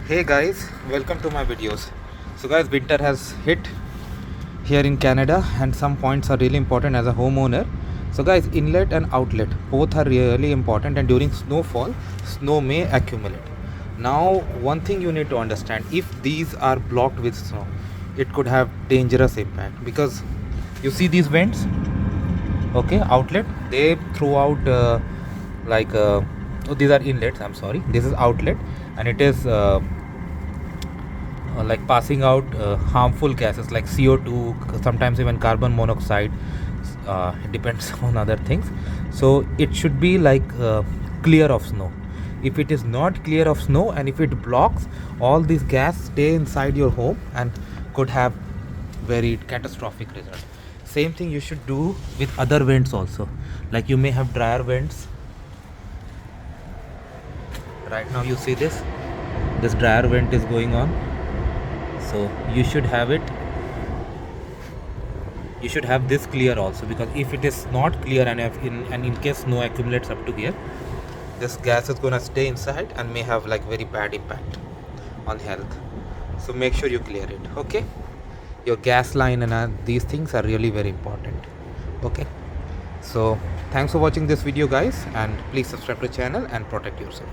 Hey guys, welcome to my videos. So guys, winter has hit here in Canada and some points are really important as a homeowner. So guys, inlet and outlet both are really important, and during snowfall snow may accumulate. Now one thing you need to understand, if these are blocked with snow, it could have dangerous impact, because you see these vents, okay, outlet, they throw out oh, these are inlets, I'm sorry, this is outlet, and it is like passing out harmful gases like CO2, sometimes even carbon monoxide. It depends on other things. So it should be like clear of snow. If it is not clear of snow and if it blocks, all these gas stay inside your home and could have very catastrophic result. Same thing you should do with other vents also. Like you may have dryer vents. Right now you see this dryer vent is going on, so you should have this clear also, because if it is not clear and in case snow accumulates up to here, this gas is gonna stay inside and may have like very bad impact on health. So make sure you clear it. Okay, your gas line and these things are really very important. Okay, so thanks for watching this video guys, and please subscribe to the channel and protect yourself.